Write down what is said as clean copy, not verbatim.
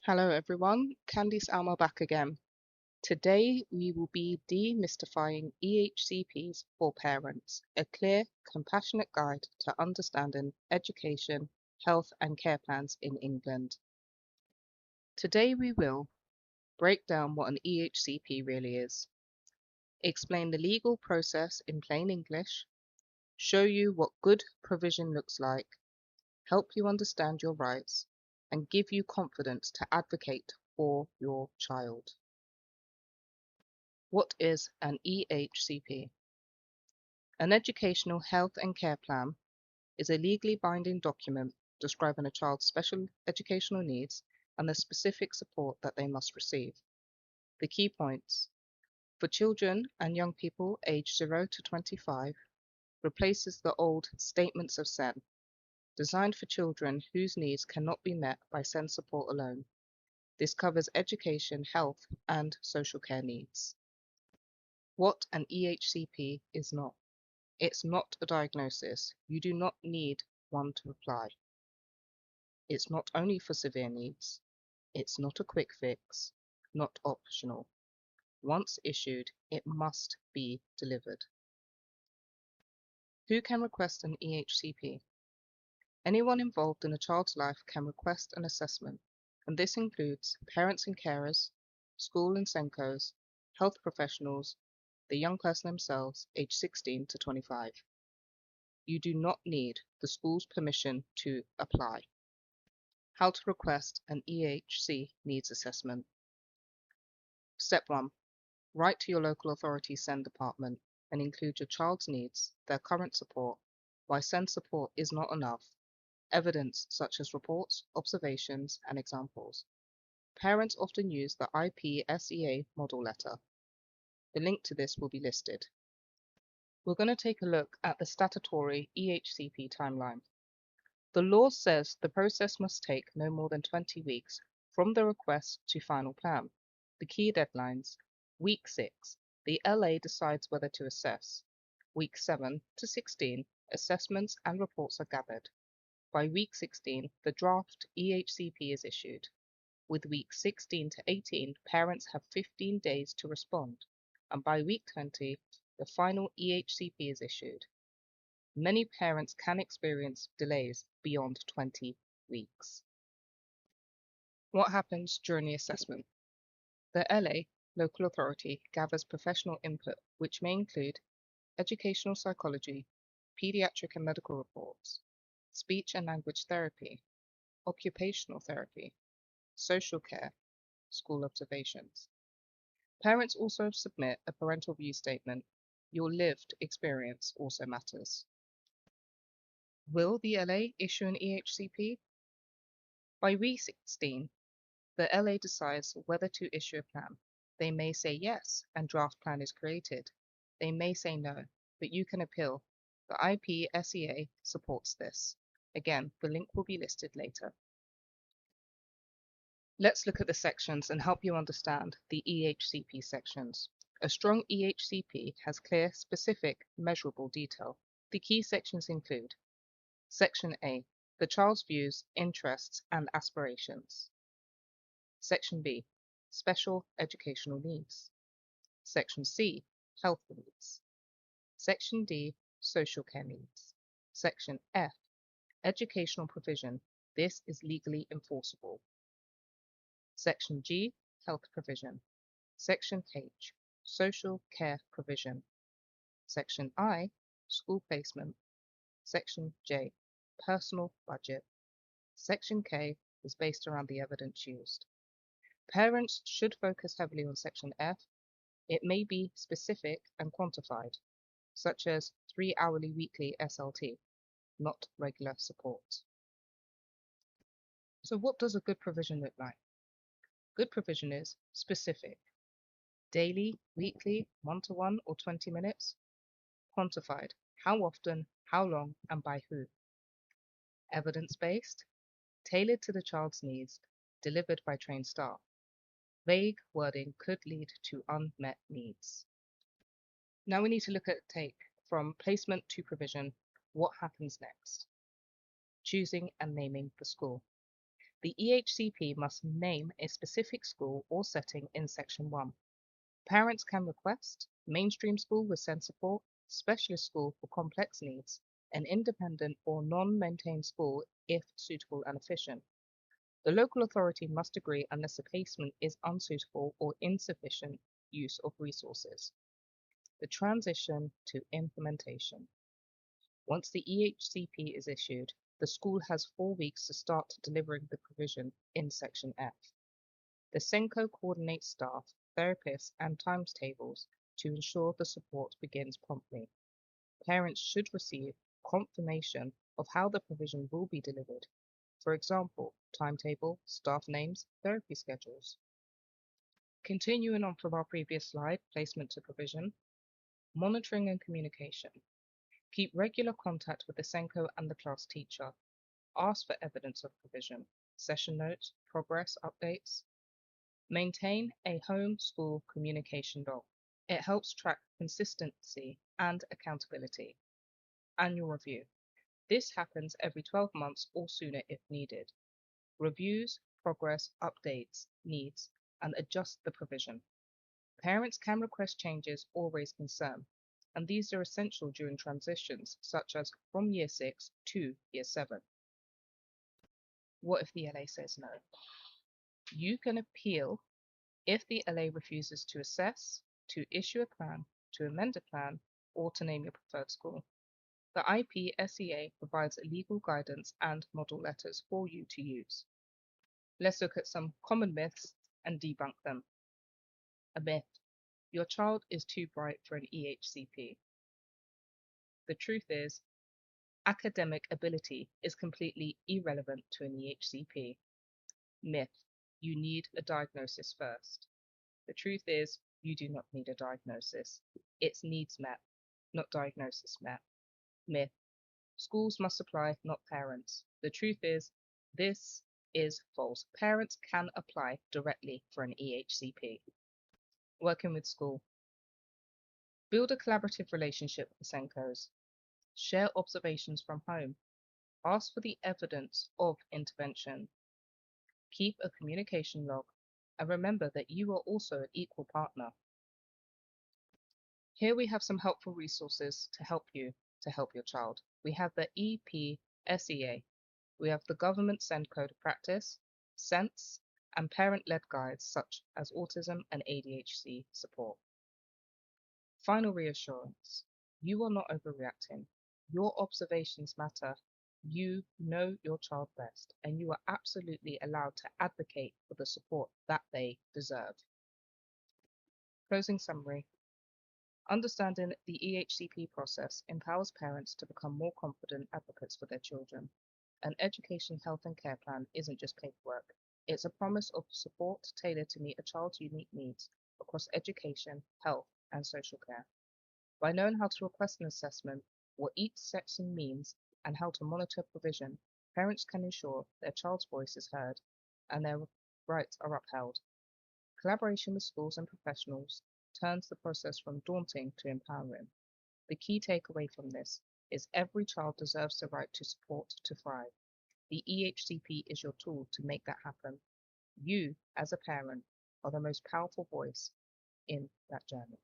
Hello everyone, Candice Alma back again. Today we will be demystifying EHCPs for parents, a clear, compassionate guide to understanding education, health and care plans in England. Today we will break down what an EHCP really is, explain the legal process in plain English, show you what good provision looks like, help you understand your rights, and give you confidence to advocate for your child. What is an EHCP? An Educational Health and Care Plan is a legally binding document describing a child's special educational needs and the specific support that they must receive. The key points: for children and young people aged 0 to 25, replaces the old Statements of SEN, designed for children whose needs cannot be met by SEN support alone. This covers education, health, and social care needs. What an EHCP is not. It's not a diagnosis. You do not need one to apply. It's not only for severe needs. It's not a quick fix, not optional. Once issued, it must be delivered. Who can request an EHCP? Anyone involved in a child's life can request an assessment, and this includes parents and carers, school and SENCOs, health professionals, the young person themselves, aged 16 to 25. You do not need the school's permission to apply. How to request an EHC needs assessment. Step 1. Write to your local authority SEND department and include your child's needs, their current support, why SEND support is not enough, evidence such as reports, observations, and examples. Parents often use the IPSEA model letter. The link to this will be listed. We're going to take a look at the statutory EHCP timeline. The law says the process must take no more than 20 weeks from the request to final plan. The key deadlines: week 6, the LA decides whether to assess. Week 7 to 16, assessments and reports are gathered. By week 16, the draft EHCP is issued. With week 16 to 18, parents have 15 days to respond, and by week 20, the final EHCP is issued. Many parents can experience delays beyond 20 weeks. What happens during the assessment? The LA local authority gathers professional input, which may include educational psychology, pediatric and medical reports, speech and language therapy, occupational therapy, social care, school observations. Parents also submit a parental view statement. Your lived experience also matters. Will the LA issue an EHCP? By week 16, the LA decides whether to issue a plan. They may say yes and draft plan is created. They may say no, but you can appeal. The IPSEA supports this. Again, the link will be listed later. Let's look at the sections and help you understand the EHCP sections. A strong EHCP has clear, specific, measurable detail. The key sections include Section A, the child's views, interests, and aspirations. Section B, special educational needs. Section C, health needs. Section D, social care needs. Section F, educational provision. This is legally enforceable. Section G, health provision. Section H, social care provision. Section I, school placement. Section J, personal budget. Section K is based around the evidence used. Parents should focus heavily on Section F. It may be specific and quantified, such as 3 hourly weekly SLT, not regular support. So what does a good provision look like? Good provision is specific: daily, weekly, 1-to-1 or 20 minutes. Quantified: how often, how long, and by who. Evidence-based: tailored to the child's needs, delivered by trained staff. Vague wording could lead to unmet needs. Now we need to look at take from placement to provision. What happens next? Choosing and naming the school. The EHCP must name a specific school or setting in Section 1. Parents can request mainstream school with SEND support, specialist school for complex needs, an independent or non-maintained school if suitable and efficient. The local authority must agree unless the placement is unsuitable or insufficient use of resources. The transition to implementation. Once the EHCP is issued, the school has 4 weeks to start delivering the provision in Section F. The SENCO coordinates staff, therapists and timetables to ensure the support begins promptly. Parents should receive confirmation of how the provision will be delivered. For example, timetable, staff names, therapy schedules. Continuing on from our previous slide, placement to provision, monitoring and communication. Keep regular contact with the SENCO and the class teacher. Ask for evidence of provision, session notes, progress updates. Maintain a home-school communication log. It helps track consistency and accountability. Annual review. This happens every 12 months or sooner if needed. Reviews, progress, updates, needs, and adjust the provision. Parents can request changes or raise concern, and these are essential during transitions such as from Year 6 to Year 7. What if the LA says no? You can appeal if the LA refuses to assess, to issue a plan, to amend a plan, or to name your preferred school. The IPSEA provides legal guidance and model letters for you to use. Let's look at some common myths and debunk them. A myth: your child is too bright for an EHCP. The truth is, academic ability is completely irrelevant to an EHCP. Myth: you need a diagnosis first. The truth is, you do not need a diagnosis. It's needs met, not diagnosis met. Myth: schools must apply, not parents. The truth is, this is false. Parents can apply directly for an EHCP. Working with school. Build a collaborative relationship with the SENCOs. Share observations from home. Ask for the evidence of intervention. Keep a communication log. And remember that you are also an equal partner. Here we have some helpful resources to help you to help your child. We have the EPSEA. We have the Government SEND Code of Practice, SENSE, and parent-led guides such as autism and ADHD support. Final reassurance: you are not overreacting. Your observations matter. You know your child best, and you are absolutely allowed to advocate for the support that they deserve. Closing summary. Understanding the EHCP process empowers parents to become more confident advocates for their children. An education, health and care plan isn't just paperwork. It's a promise of support tailored to meet a child's unique needs across education, health and social care. By knowing how to request an assessment, what each section means, and how to monitor provision, parents can ensure their child's voice is heard and their rights are upheld. Collaboration with schools and professionals turns the process from daunting to empowering. The key takeaway from this is every child deserves the right to support to thrive. The EHCP is your tool to make that happen. You, as a parent, are the most powerful voice in that journey.